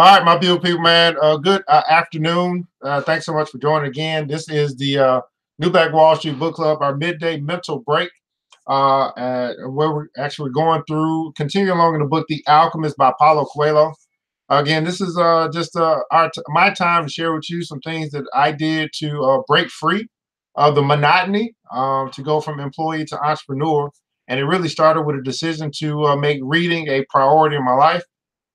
All right, my beautiful people, man. Good afternoon. Thanks so much for joining again. This is the New Black Wall Street Book Club, our midday mental break, where we're actually going through, continuing along in the book, The Alchemist by Paulo Coelho. Again, this is just my time to share with you some things that I did to break free of the monotony, to go from employee to entrepreneur. And it really started with a decision to make reading a priority in my life.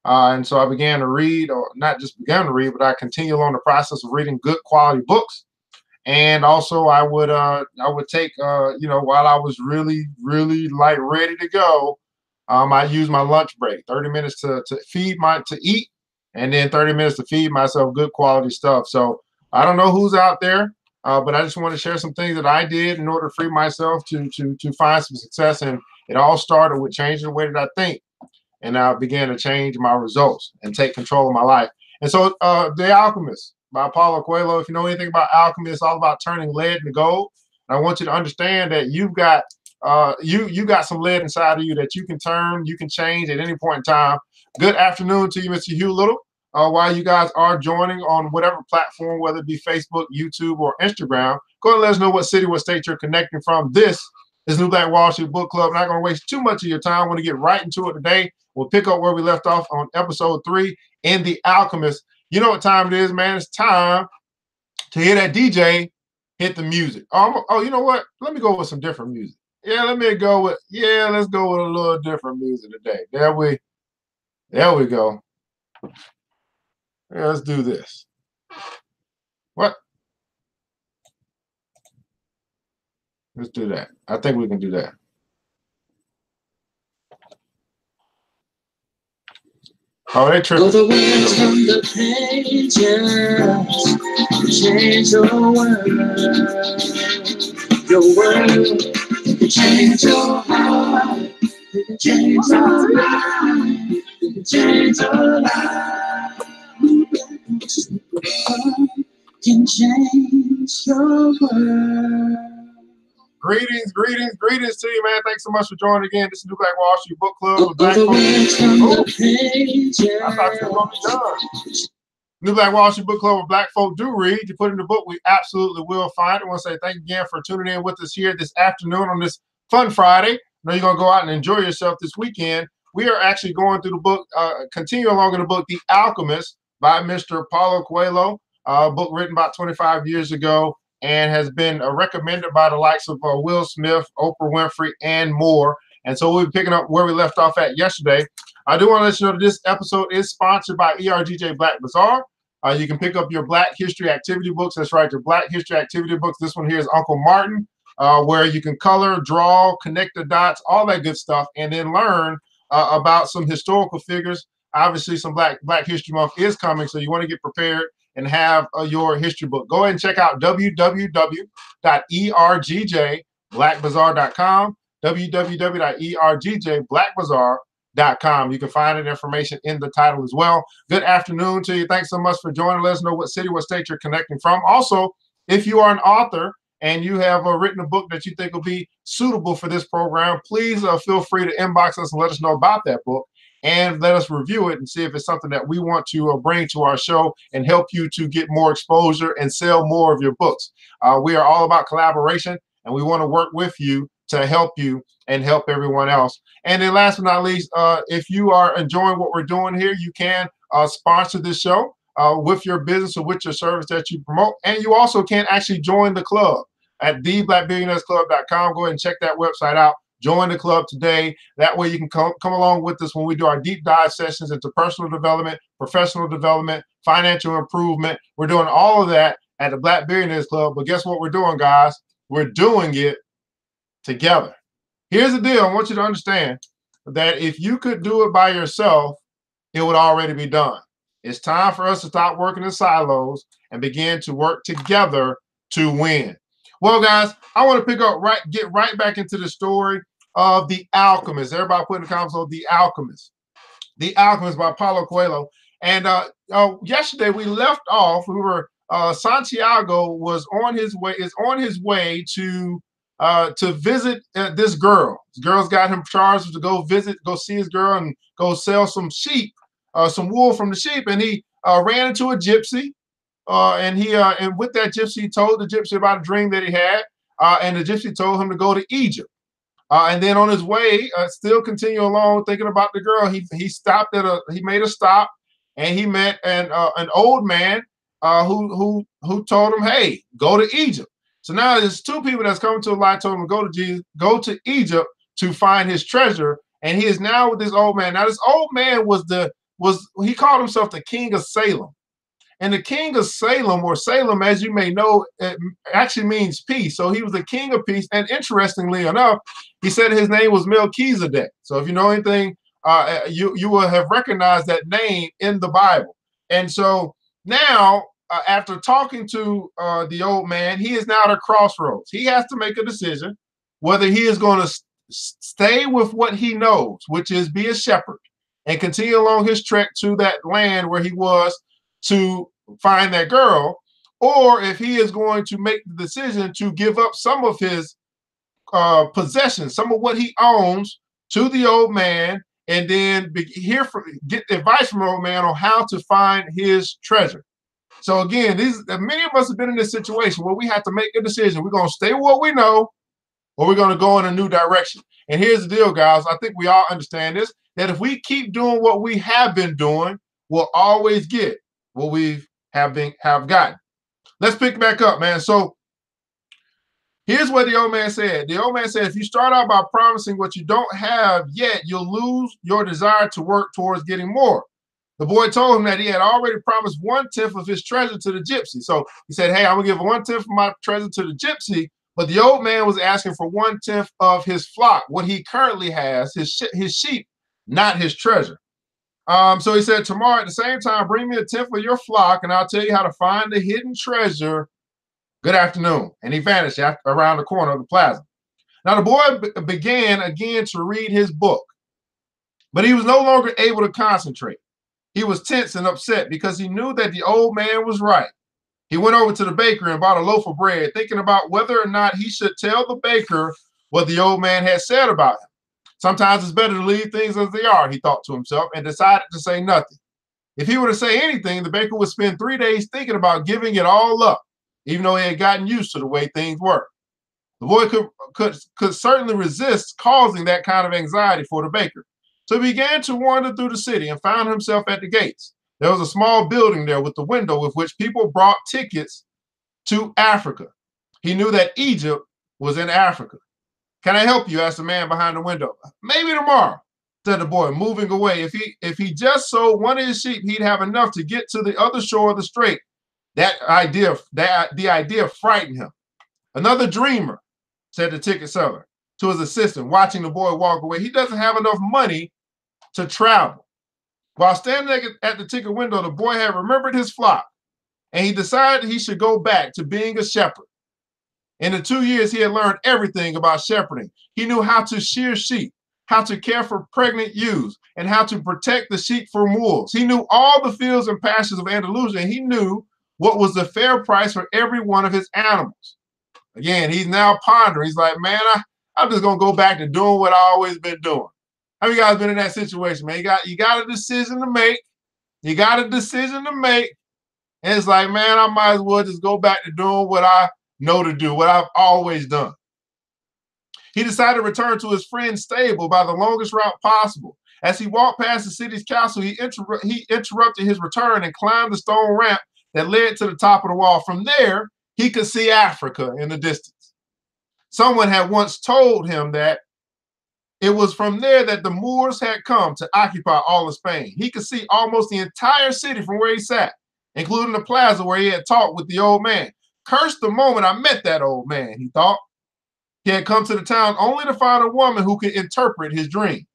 And so I began to read, or not just began to read, but I continue along the process of reading good quality books. And also I would take while I was really like ready to go, I use my lunch break, 30 minutes to eat, and then 30 minutes to feed myself good quality stuff. So I don't know who's out there, but I just want to share some things that I did in order to free myself to find some success. And it all started with changing the way that I think. And I began to change my results and take control of my life. And so The Alchemist by Paulo Coelho, if you know anything about alchemy, it's all about turning lead into gold. And I want you to understand that you've got you got some lead inside of you that you can turn, you can change at any point in time. Good afternoon to you, Mr. Hugh Little. While you guys are joining on whatever platform, whether it be Facebook, YouTube, or Instagram, go ahead and let us know what city, what state you're connecting from. This is New Black Wall Street Book Club. I'm not going to waste too much of your time. I want to get right into it today. We'll pick up where we left off on episode 3 in The Alchemist. You know what time it is, man. It's time to hear that DJ hit the music. Oh, you know what? Let me go with some different music. Let's go with a little different music today. There we go. Yeah, let's do this. What? Let's do that. I think we can do that. Oh, they tripping. The words from the pages change your world. Your world can change your heart. You can change your life. You can change your life. Can change your world. Greetings to you, man. Thanks so much for joining again. This is New Black Wall Street Book Club with Black New Black Wall Street Book Club with Black folk do read. You put in the book, we absolutely will find it. I want to say thank you again for tuning in with us here this afternoon on this fun Friday. I know you're going to go out and enjoy yourself this weekend. We are actually going through the book, continue along in the book, The Alchemist by Mr. Paulo Coelho, a book written about 25 years ago, and has been recommended by the likes of Will Smith, Oprah Winfrey, and more. And so we'll be picking up where we left off at yesterday. I do want to let you know that this episode is sponsored by ERGJ Black Bazaar. You can pick up your Black History Activity books. That's right, your Black History Activity books. This one here is Uncle Martin, where you can color, draw, connect the dots, all that good stuff, and then learn about some historical figures. Obviously, some Black History Month is coming, so you want to get prepared and have your history book. Go ahead and check out www.ergjblackbazaar.com, www.ergjblackbazaar.com. You can find that information in the title as well. Good afternoon to you. Thanks so much for joining. Let us know what city, what state you're connecting from. Also, if you are an author and you have written a book that you think will be suitable for this program, please feel free to inbox us and let us know about that book. And let us review it and see if it's something that we want to bring to our show and help you to get more exposure and sell more of your books. We are all about collaboration, and we want to work with you to help you and help everyone else. And then last but not least, if you are enjoying what we're doing here, you can sponsor this show with your business or with your service that you promote. And you also can actually join the club at theblackbillionairesclub.com. Go ahead and check that website out. Join the club today. That way you can come along with us when we do our deep dive sessions into personal development, professional development, financial improvement. We're doing all of that at the Black Billionaires Club. But guess what we're doing, guys? We're doing it together. Here's the deal. I want you to understand that if you could do it by yourself, it would already be done. It's time for us to stop working in silos and begin to work together to win. Well, guys, I want to get right back into the story of The Alchemist. Everybody put in the comments on The Alchemist. The Alchemist by Paulo Coelho. And yesterday we left off. Santiago is on his way to visit this girl. This girl's got him charged to go see his girl and go sell some sheep some wool from the sheep, and he ran into a gypsy. And with that gypsy, he told the gypsy about a dream that he had, and the gypsy told him to go to Egypt. And then on his way, still continue along thinking about the girl. He made a stop, and he met an old man who told him, "Hey, go to Egypt." So now there's two people that's coming to a light, told him to go to Egypt to find his treasure, and he is now with this old man. Now this old man was he called himself the king of Salem. And the king of Salem, or Salem, as you may know, it actually means peace. So he was the king of peace. And interestingly enough, he said his name was Melchizedek. So if you know anything, you will have recognized that name in the Bible. And so now, after talking to the old man, he is now at a crossroads. He has to make a decision whether he is going to stay with what he knows, which is be a shepherd, and continue along his trek to that land where he was to find that girl, or if he is going to make the decision to give up some of his possessions, some of what he owns, to the old man, and then get advice from the old man on how to find his treasure. So again, many of us have been in this situation where we have to make a decision. We're going to stay with what we know, or we're going to go in a new direction. And here's the deal, guys. I think we all understand this, that if we keep doing what we have been doing, we'll always get what we have gotten. Let's pick back up, man. So here's what the old man said. The old man said, if you start out by promising what you don't have yet, you'll lose your desire to work towards getting more. The boy told him that he had already promised 1/10 of his treasure to the gypsy. So he said, hey, I'm gonna give 1/10 of my treasure to the gypsy. But the old man was asking for 1/10 of his flock, what he currently has, his sheep, not his treasure. So he said, tomorrow at the same time, bring me 1/10 of your flock, and I'll tell you how to find the hidden treasure. Good afternoon. And he vanished around the corner of the plaza. Now the boy began again to read his book, but he was no longer able to concentrate. He was tense and upset because he knew that the old man was right. He went over to the bakery and bought a loaf of bread, thinking about whether or not he should tell the baker what the old man had said about him. Sometimes it's better to leave things as they are, he thought to himself, and decided to say nothing. If he were to say anything, the baker would spend 3 days thinking about giving it all up, even though he had gotten used to the way things were. The boy could certainly resist causing that kind of anxiety for the baker. So he began to wander through the city and found himself at the gates. There was a small building there with a window with which people brought tickets to Africa. He knew that Egypt was in Africa. Can I help you? Asked the man behind the window. Maybe tomorrow, said the boy, moving away. If he just sold one of his sheep, he'd have enough to get to the other shore of the strait. The idea frightened him. Another dreamer, said the ticket seller to his assistant, watching the boy walk away. He doesn't have enough money to travel. While standing at the ticket window, the boy had remembered his flock, and he decided he should go back to being a shepherd. In the 2 years, he had learned everything about shepherding. He knew how to shear sheep, how to care for pregnant ewes, and how to protect the sheep from wolves. He knew all the fields and pastures of Andalusia, and he knew what was the fair price for every one of his animals. Again, he's now pondering. He's like, man, I'm just going to go back to doing what I've always been doing. How many of you guys been in that situation, man? You got a decision to make. You got a decision to make. And it's like, man, I might as well just go back to doing what I know to do, what I've always done. He decided to return to his friend's stable by the longest route possible. As he walked past the city's castle, he interrupted his return and climbed the stone ramp that led to the top of the wall. From there, he could see Africa in the distance. Someone had once told him that it was from there that the Moors had come to occupy all of Spain. He could see almost the entire city from where he sat, including the plaza where he had talked with the old man. Cursed the moment I met that old man, he thought. He had come to the town only to find a woman who could interpret his dream.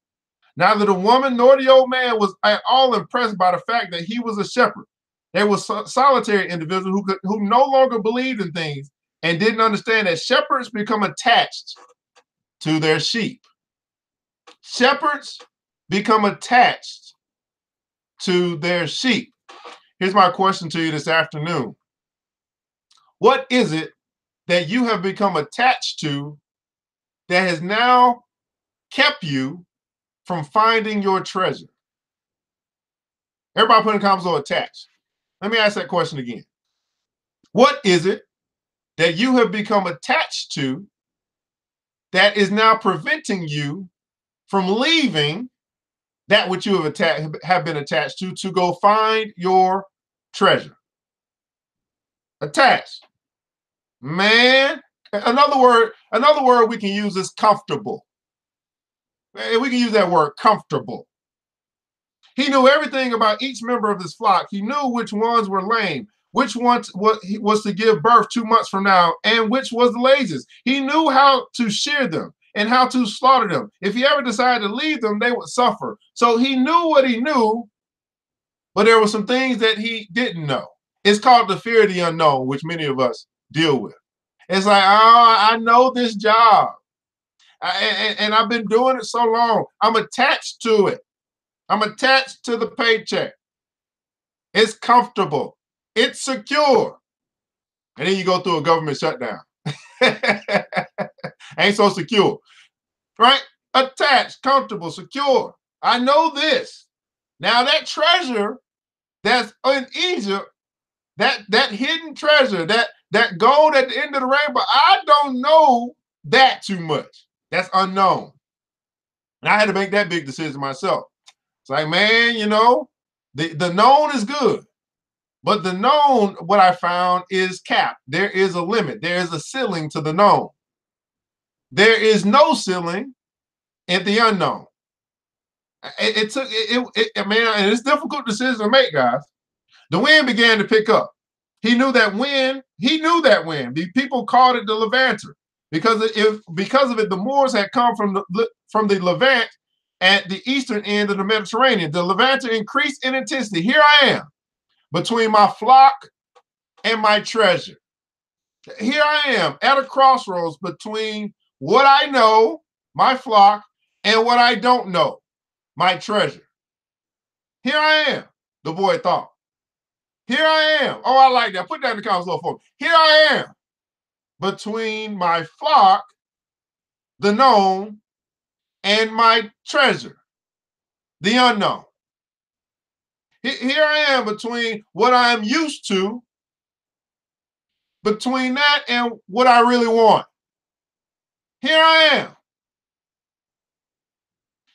Neither the woman nor the old man was at all impressed by the fact that he was a shepherd. They were solitary individuals who no longer believed in things and didn't understand that shepherds become attached to their sheep. Shepherds become attached to their sheep. Here's my question to you this afternoon. What is it that you have become attached to that has now kept you from finding your treasure? Everybody put in the comments below attached. Let me ask that question again. What is it that you have become attached to that is now preventing you from leaving that which you have been attached to go find your treasure? Attached. Man, another word we can use is comfortable. We can use that word, comfortable. He knew everything about each member of his flock. He knew which ones were lame, which ones was to give birth 2 months from now, and which was the laziest. He knew how to shear them and how to slaughter them. If he ever decided to leave them, they would suffer. So he knew what he knew, but there were some things that he didn't know. It's called the fear of the unknown, which many of us deal with. It's like, oh, I know this job, and I've been doing it so long. I'm attached to it. I'm attached to the paycheck. It's comfortable. It's secure. And then you go through a government shutdown. Ain't so secure, right? Attached, comfortable, secure. I know this. Now that treasure that's in Egypt, that hidden treasure, that gold at the end of the rainbow, I don't know that too much. That's unknown. And I had to make that big decision myself. It's like, man, you know, the known is good, but the known, what I found, is capped. There is a limit. There is a ceiling to the known. There is no ceiling in the unknown. Man, and it's a difficult decision to make, guys. The wind began to pick up. He knew that wind. He knew that wind. The people called it the Levanter because of it, the Moors had come from the Levant at the eastern end of the Mediterranean. The Levanter increased in intensity. Here I am, between my flock and my treasure. Here I am at a crossroads between what I know, my flock, and what I don't know, my treasure. Here I am, the boy thought. Here I am. Oh, I like that. Put that in the comments below for me. Here I am, between my flock, the known, and my treasure, the unknown. Here I am between what I am used to, between that and what I really want. Here I am.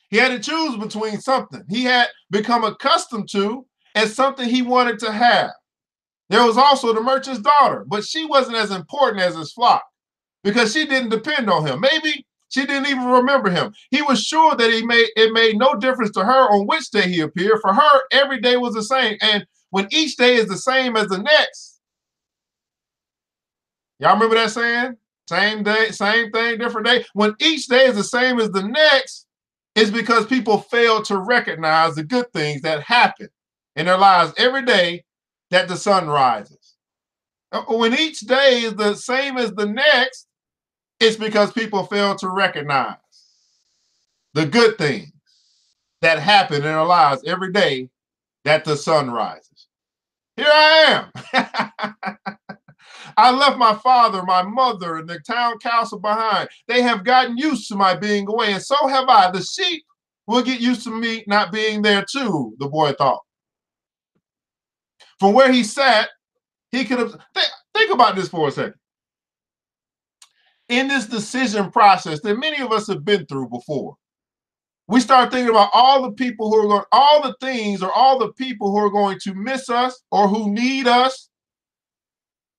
He had to choose between something he had become accustomed to and something he wanted to have. There was also the merchant's daughter, but she wasn't as important as his flock because she didn't depend on him. Maybe she didn't even remember him. He was sure that it made no difference to her on which day he appeared. For her, every day was the same. And when each day is the same as the next, y'all remember that saying? Same day, same thing, different day. When each day is the same as the next, it's because people fail to recognize the good things that happen in their lives every day that the sun rises. When each day is the same as the next, it's because people fail to recognize the good things that happen in their lives every day that the sun rises. Here I am. I left my father, my mother, and the town council behind. They have gotten used to my being away, and so have I. The sheep will get used to me not being there too, the boy thought. From where he sat, he could have, think about this for a second. In this decision process that many of us have been through before, we start thinking about all the people who are going, all the things or all the people who are going to miss us or who need us.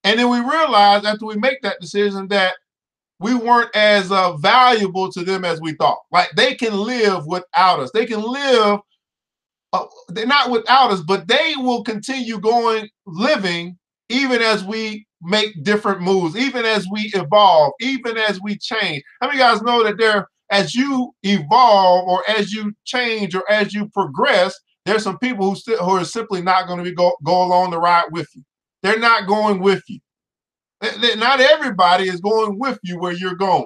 And then we realize after we make that decision that we weren't as valuable to them as we thought. Like they can live without us. They can live, they're not without us, but they will continue living even as we make different moves, even as we evolve, even as we change. How many of you guys know that as you evolve or as you change or as you progress, there's some people who are simply not going to go along the ride with you. They're not going with you. Not everybody is going with you where you're going.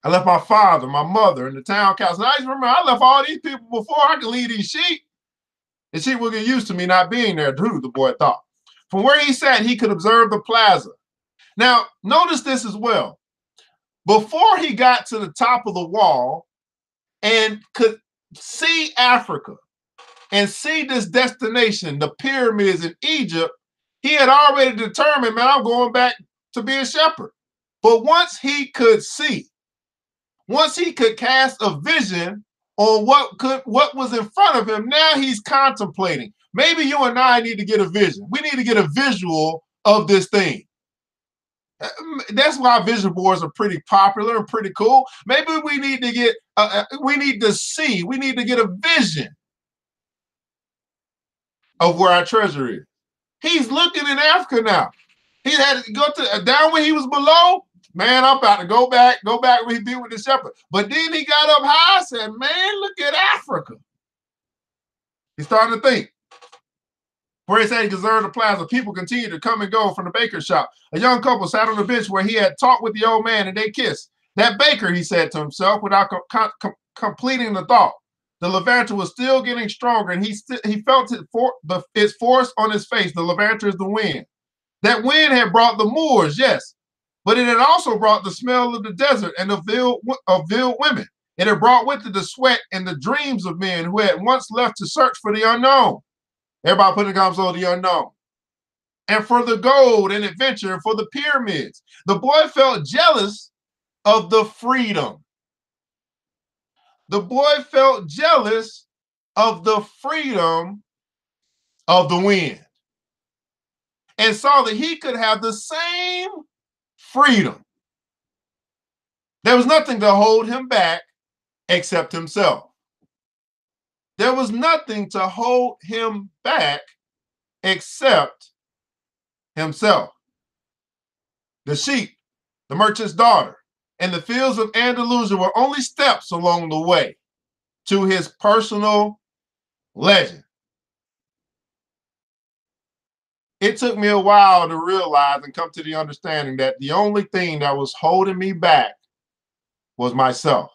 I left my father, my mother, and the town council. Now, I just remember I left all these people before I could lead these sheep. The sheep will get used to me not being there, too, the boy thought. From where he sat, he could observe the plaza. Now, notice this as well. Before he got to the top of the wall and could see Africa and see this destination, the pyramids in Egypt, he had already determined, man, I'm going back to be a shepherd. But once he could see, once he could cast a vision on what was in front of him, now he's contemplating. Maybe you and I need to get a vision. We need to get a visual of this thing. That's why vision boards are pretty popular and pretty cool. Maybe we need to get, we need to see, we need to get a vision of where our treasure is. He's looking in Africa now. He had to go to down where he was below. Man, I'm about to go back where he be with the shepherd. But then he got up high and said, man, look at Africa. He's starting to think. Where he said he deserved the plaza, people continued to come and go from the baker's shop. A young couple sat on the bench where he had talked with the old man and they kissed. That baker, he said to himself without completing the thought. The levanter was still getting stronger and he felt its force on his face. The levanter is the wind. That wind had brought the Moors, yes, but it had also brought the smell of the desert and of veiled women. It had brought with it the sweat and the dreams of men who had once left to search for the unknown. Everybody put the gums on the unknown. And for the gold and adventure and for the pyramids. The boy felt jealous of the freedom. The boy felt jealous of the freedom of the wind. And saw that he could have the same freedom. There was nothing to hold him back except himself. There was nothing to hold him back except himself. The sheep, the merchant's daughter, and the fields of Andalusia were only steps along the way to his personal legend. It took me a while to realize and come to the understanding that the only thing that was holding me back was myself.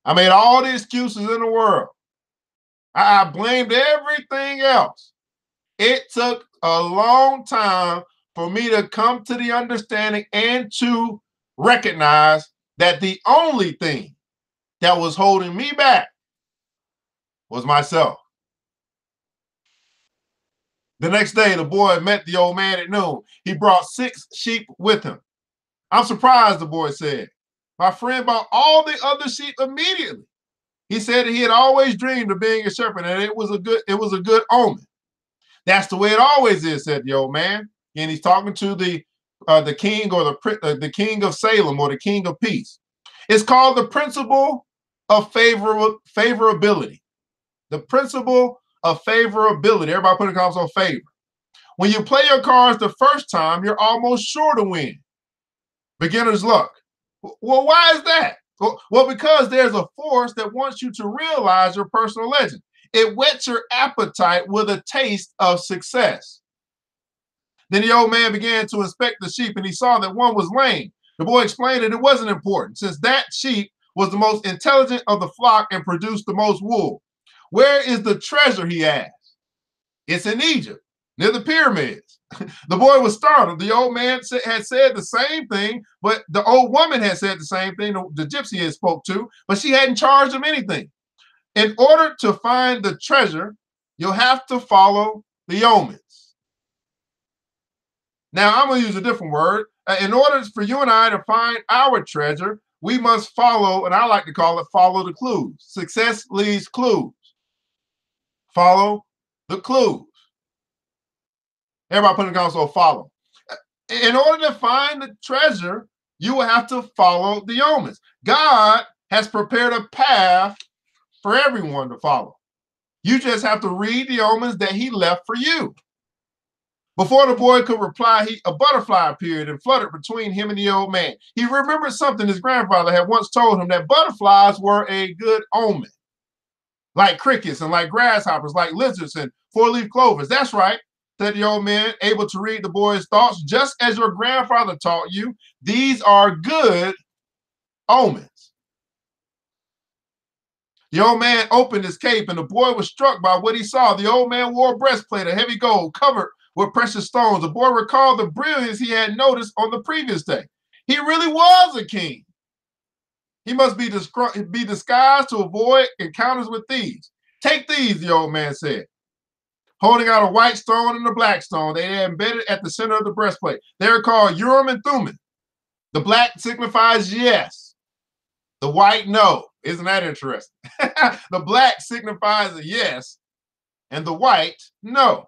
I made all the excuses in the world. I blamed everything else. It took a long time for me to come to the understanding and to recognize that the only thing that was holding me back was myself. The next day, the boy met the old man at noon. He brought 6 sheep with him. I'm surprised, the boy said. My friend bought all the other sheep immediately. He said that he had always dreamed of being a shepherd and it was a good omen. That's the way it always is, said the old man. And he's talking to the king or the king of Salem or the king of peace. It's called the principle of favorability. The principle of favorability. Everybody put a comments on favor. When you play your cards the first time, you're almost sure to win. Beginner's luck. Well, why is that? Well, because there's a force that wants you to realize your personal legend. It whets your appetite with a taste of success. Then the old man began to inspect the sheep and he saw that one was lame. The boy explained that it wasn't important since that sheep was the most intelligent of the flock and produced the most wool. Where is the treasure, he asked. It's in Egypt, near the pyramids. The boy was startled. The old man had said the same thing, but the old woman had said the same thing the gypsy had spoke to, but she hadn't charged him anything. In order to find the treasure, you'll have to follow the omens. Now, I'm going to use a different word. In order for you and I to find our treasure, we must follow, and I like to call it follow the clues. Success leaves clues. Follow the clues. Everybody put in the comments, so follow. In order to find the treasure, you will have to follow the omens. God has prepared a path for everyone to follow. You just have to read the omens that he left for you. Before the boy could reply, a butterfly appeared and fluttered between him and the old man. He remembered something his grandfather had once told him, that butterflies were a good omen. Like crickets and like grasshoppers, like lizards and four-leaf clovers. That's right, said the old man, able to read the boy's thoughts. Just as your grandfather taught you, these are good omens. The old man opened his cape and the boy was struck by what he saw. The old man wore a breastplate of heavy gold covered with precious stones. The boy recalled the brilliance he had noticed on the previous day. He really was a king. He must be disguised to avoid encounters with thieves. Take these, the old man said, holding out a white stone and a black stone. They are embedded at the center of the breastplate. They are called Urim and Thummim. The black signifies yes. The white, no. Isn't that interesting? The black signifies a yes, and the white, no.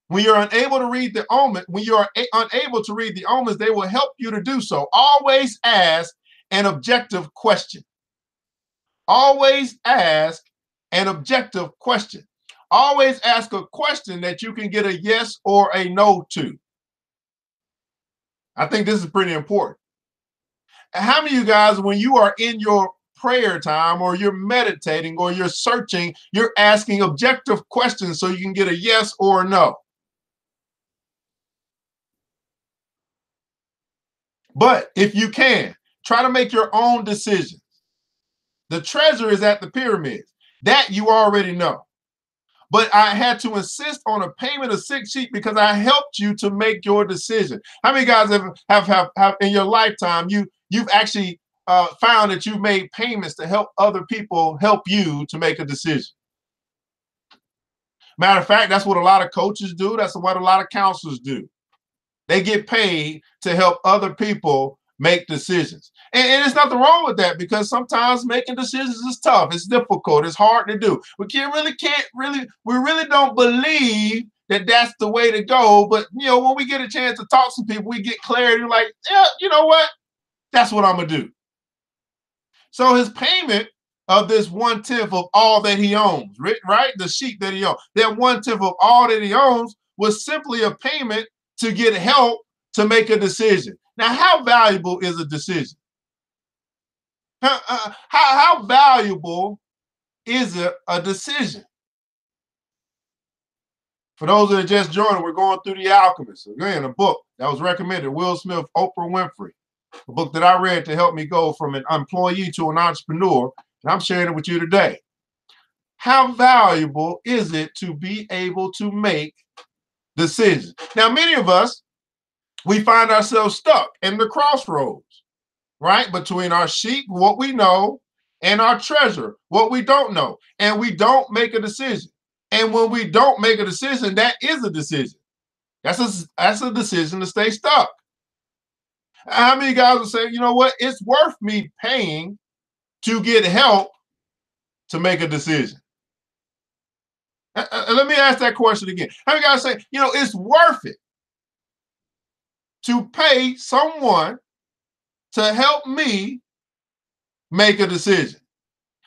When you're unable to read the omen, omens, they will help you to do so. Always ask an objective question. Always ask an objective question. Always ask a question that you can get a yes or a no to. I think this is pretty important. How many of you guys, when you are in your prayer time or you're meditating or you're searching, you're asking objective questions so you can get a yes or a no? But if you can, try to make your own decisions. The treasure is at the pyramids. That you already know. But I had to insist on a payment of 6 sheep because I helped you to make your decision. How many guys have in your lifetime, you've actually found that you've made payments to help other people help you to make a decision? Matter of fact, that's what a lot of coaches do. That's what a lot of counselors do. They get paid to help other people make decisions. And there's nothing wrong with that, because sometimes making decisions is tough. It's difficult. It's hard to do. We really don't believe that that's the way to go. But, when we get a chance to talk to people, we get clarity, like, yeah, you know what? That's what I'm going to do. So his payment of this 1/10 of all that he owns, right? The sheep that he owns, that 1/10 of all that he owns was simply a payment to get help to make a decision. Now, how valuable is a decision? How valuable is a decision? For those that are just joining, we're going through The Alchemist. Again, a book that was recommended, Will Smith, Oprah Winfrey, a book that I read to help me go from an employee to an entrepreneur, and I'm sharing it with you today. How valuable is it to be able to make decisions? Now, many of us, we find ourselves stuck in the crossroads, right? Between our sheep, what we know, and our treasure, what we don't know. And we don't make a decision. And when we don't make a decision, that is a decision. That's a decision to stay stuck. How many guys will say, you know what? It's worth me paying to get help to make a decision. Let me ask that question again. How many guys say, it's worth it to pay someone to help me make a decision?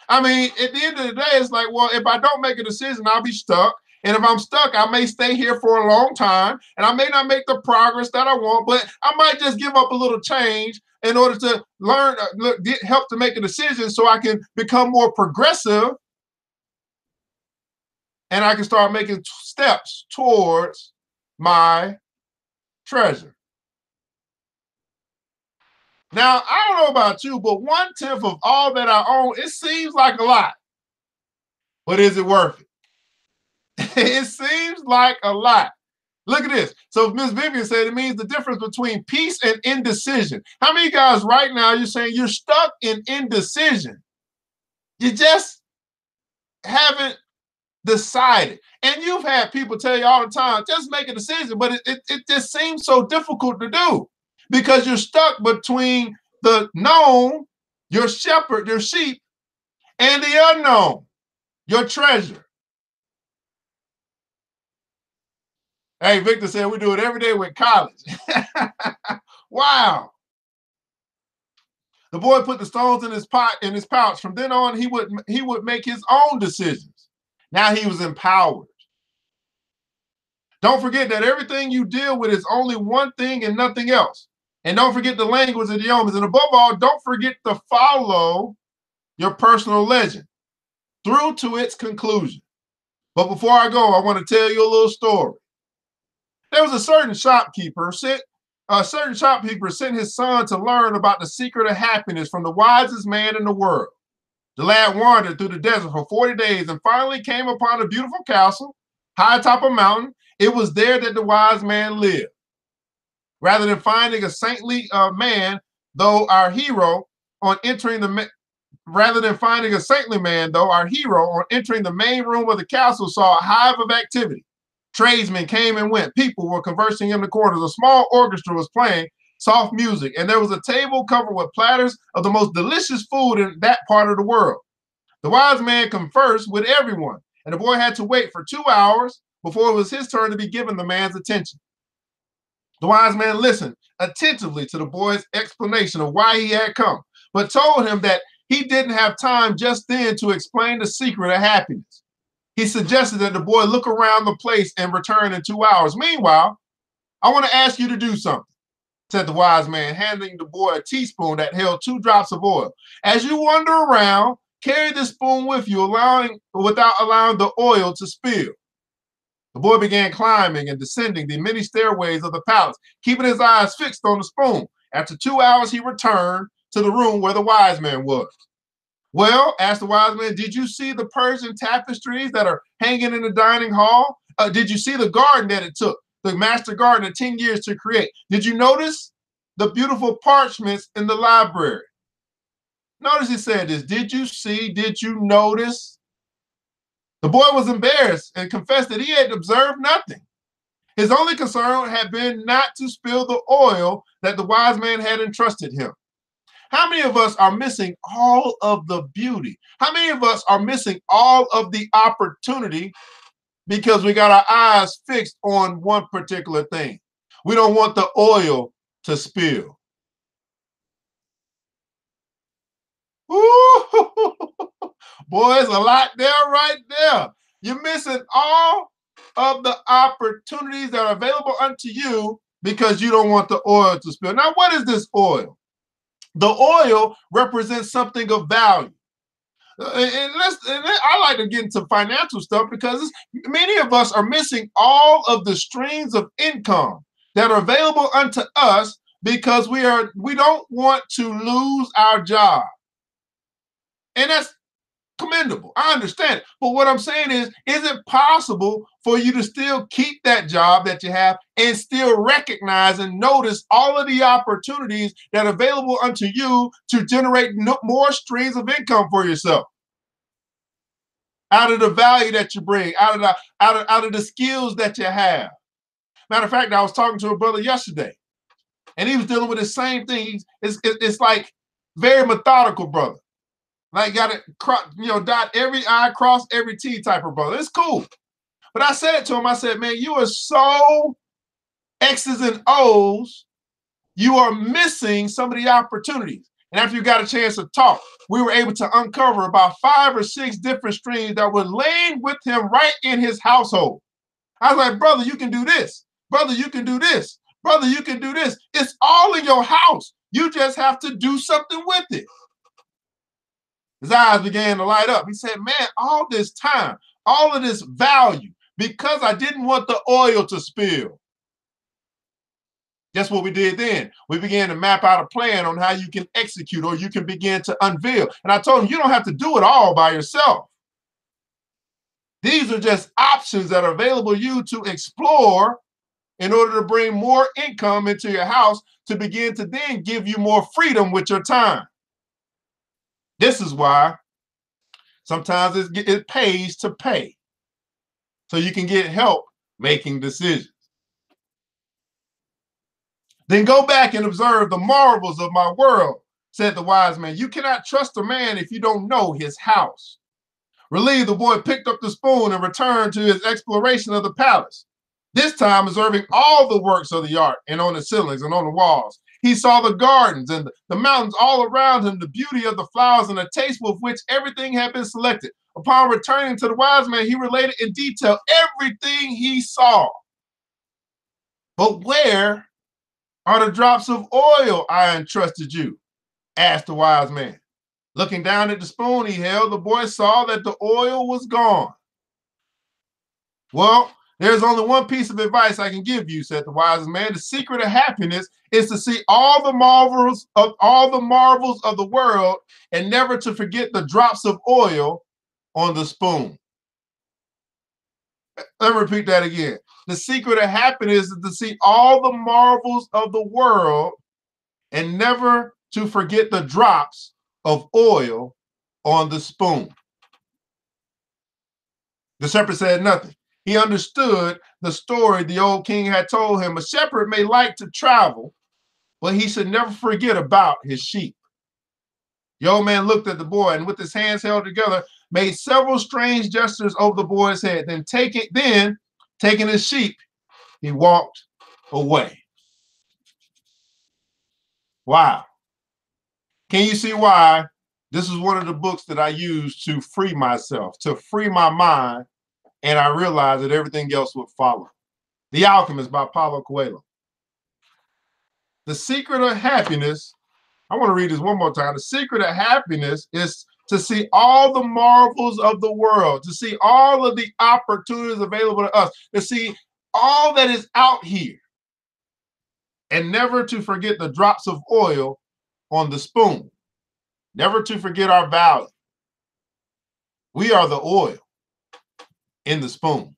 I mean, at the end of the day, it's like, well, if I don't make a decision, I'll be stuck. And if I'm stuck, I may stay here for a long time, and I may not make the progress that I want, but I might just give up a little change in order to learn, get help to make a decision so I can become more progressive and I can start making steps towards my treasure. Now, I don't know about you, but 1/10 of all that I own, it seems like a lot. But is it worth it? It seems like a lot. Look at this. So Ms. Vivian said it means the difference between peace and indecision. How many guys right now you're saying you're stuck in indecision? You just haven't decided. And you've had people tell you all the time, just make a decision, but it just seems so difficult to do because you're stuck between the known, your shepherd, your sheep, and the unknown, your treasure. Hey, Victor said we do it every day with college. Wow. The boy put the stones in his pouch. From then on, he would make his own decisions. Now he was empowered. Don't forget that everything you deal with is only one thing and nothing else. And don't forget the language of the omens. And above all, don't forget to follow your personal legend through to its conclusion. But before I go, I want to tell you a little story. There was a certain shopkeeper sent his son to learn about the secret of happiness from the wisest man in the world. The lad wandered through the desert for 40 days and finally came upon a beautiful castle high atop a mountain. It was there that the wise man lived. Rather than finding a saintly man, though our hero, on entering the rather than finding a saintly man, though, our hero, on entering the main room of the castle, saw a hive of activity. Tradesmen came and went. People were conversing in the corners. A small orchestra was playing soft music, and there was a table covered with platters of the most delicious food in that part of the world. The wise man conversed with everyone, and the boy had to wait for 2 hours before it was his turn to be given the man's attention. The wise man listened attentively to the boy's explanation of why he had come, but told him that he didn't have time just then to explain the secret of happiness. He suggested that the boy look around the place and return in 2 hours. Meanwhile, I want to ask you to do something, said the wise man, handing the boy a teaspoon that held 2 drops of oil. As you wander around, carry this spoon with you, without allowing the oil to spill. The boy began climbing and descending the many stairways of the palace, keeping his eyes fixed on the spoon. After 2 hours, he returned to the room where the wise man was. Well, asked the wise man, did you see the Persian tapestries that are hanging in the dining hall? Did you see the garden that it took the master gardener 10 years to create? Did you notice the beautiful parchments in the library? Notice he said this. Did you see? Did you notice? The boy was embarrassed and confessed that he had observed nothing. His only concern had been not to spill the oil that the wise man had entrusted him. How many of us are missing all of the beauty? How many of us are missing all of the opportunity because we got our eyes fixed on one particular thing? We don't want the oil to spill. Ooh, boy, there's a lot there right there. You're missing all of the opportunities that are available unto you because you don't want the oil to spill. Now, what is this oil? The oil represents something of value. And I like to get into financial stuff because many of us are missing all of the streams of income that are available unto us because we don't want to lose our job. And that's commendable. I understand it. But what I'm saying is it possible for you to still keep that job that you have and still recognize and notice all of the opportunities that are available unto you to generate more streams of income for yourself? Out of the value that you bring, out of the skills that you have. Matter of fact, I was talking to a brother yesterday, and he was dealing with the same thing. It's like very methodical brother. Like got to dot every I, cross every T type of brother. It's cool. But I said to him, I said, man, you are so X's and O's, you are missing some of the opportunities. And after you got a chance to talk, we were able to uncover about 5 or 6 different streams that were laying with him right in his household. I was like, brother, you can do this. Brother, you can do this. Brother, you can do this. It's all in your house. You just have to do something with it. His eyes began to light up. He said, man, all this time, all of this value, because I didn't want the oil to spill. Guess what we did then? We began to map out a plan on how you can execute or you can begin to unveil. And I told him, you don't have to do it all by yourself. These are just options that are available to you to explore in order to bring more income into your house to begin to then give you more freedom with your time. This is why sometimes it pays to pay so you can get help making decisions. Then go back and observe the marvels of my world, said the wise man. You cannot trust a man if you don't know his house. Relieved, the boy picked up the spoon and returned to his exploration of the palace, this time observing all the works of the art and on the ceilings and on the walls. He saw the gardens and the mountains all around him, the beauty of the flowers and the taste with which everything had been selected. Upon returning to the wise man, he related in detail everything he saw. But where are the drops of oil I entrusted you? Asked the wise man. Looking down at the spoon he held, the boy saw that the oil was gone. Well, there's only one piece of advice I can give you, said the wise man. The secret of happiness is to see all the marvels of the world and never to forget the drops of oil on the spoon. Let me repeat that again. The secret of happiness is to see all the marvels of the world and never to forget the drops of oil on the spoon. The shepherd said nothing. He understood the story the old king had told him. A shepherd may like to travel, but he should never forget about his sheep. The old man looked at the boy and with his hands held together, made several strange gestures over the boy's head. Then taking his sheep, he walked away. Wow. Can you see why this is one of the books that I use to free myself, to free my mind, and I realized that everything else would follow. The Alchemist by Paulo Coelho. The secret of happiness, I want to read this one more time. The secret of happiness is to see all the marvels of the world, to see all of the opportunities available to us, to see all that is out here, and never to forget the drops of oil on the spoon, never to forget our value. We are the oil in the spoon.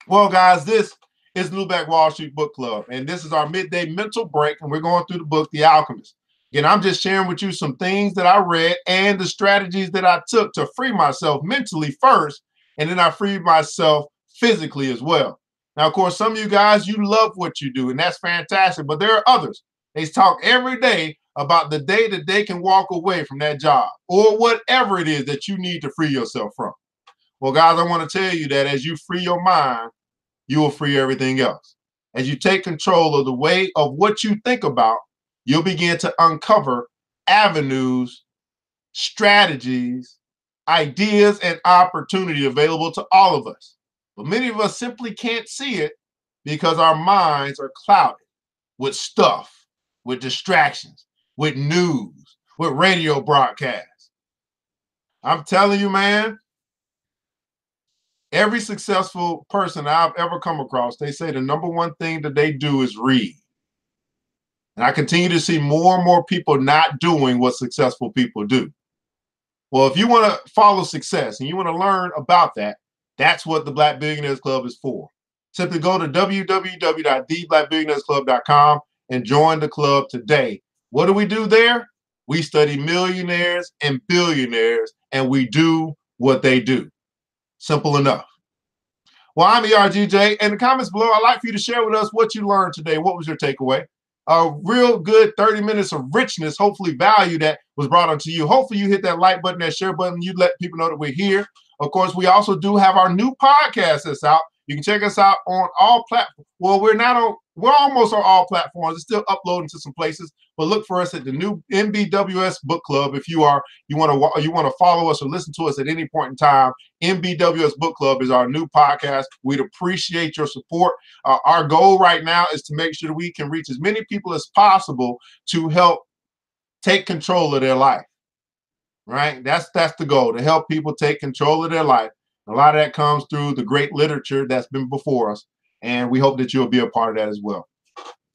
Well, guys, this is Newback Wall Street Book Club, and this is our midday mental break, and we're going through the book, The Alchemist. Again, I'm just sharing with you some things that I read and the strategies that I took to free myself mentally first, and then I freed myself physically as well. Now, of course, some of you guys, you love what you do, and that's fantastic, but there are others. They talk every day about the day that they can walk away from that job or whatever it is that you need to free yourself from. Well, guys, I want to tell you that as you free your mind, you will free everything else. As you take control of the way of what you think about, you'll begin to uncover avenues, strategies, ideas, and opportunity available to all of us. But many of us simply can't see it because our minds are clouded with stuff, with distractions, with news, with radio broadcasts. I'm telling you, man, every successful person I've ever come across, they say the number one thing that they do is read. And I continue to see more and more people not doing what successful people do. Well, if you want to follow success and you want to learn about that, that's what the Black Billionaires Club is for. Simply go to www.theblackbillionairesclub.com and join the club today. What do we do there? We study millionaires and billionaires, and we do what they do. Simple enough. Well, I'm ERGJ. In the comments below, I'd like for you to share with us what you learned today. What was your takeaway? A real good 30 minutes of richness, hopefully value that was brought onto you. Hopefully you hit that like button, that share button. You let people know that we're here. Of course, we also do have our new podcast that's out. You can check us out on all platforms. Well, we're almost on all platforms. It's still uploading to some places, but look for us at the new NBWS Book Club. If you want to follow us or listen to us at any point in time, NBWS Book Club is our new podcast. We'd appreciate your support. Our goal right now is to make sure that we can reach as many people as possible to help take control of their life. Right? That's the goal, to help people take control of their life. A lot of that comes through the great literature that's been before us, and we hope that you'll be a part of that as well.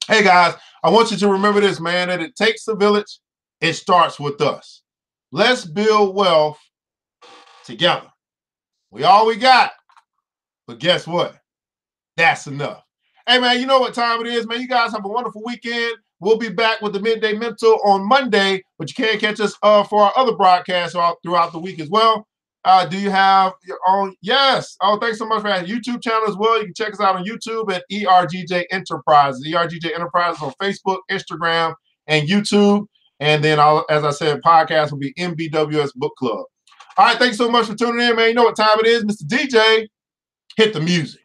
Hey, guys, I want you to remember this, man, that it takes a village. It starts with us. Let's build wealth together. We all we got, but guess what? That's enough. Hey, man, you know what time it is, man. You guys have a wonderful weekend. We'll be back with the Midday Mental on Monday, but you can catch us for our other broadcasts throughout the week as well. Do you have your own? Yes. Oh, thanks so much for that YouTube channel as well. You can check us out on YouTube at ERGJ Enterprises. ERGJ Enterprises on Facebook, Instagram, and YouTube. And then, as I said, podcast will be NBWS Book Club. All right. Thanks so much for tuning in, man. You know what time it is. Mr. DJ, hit the music.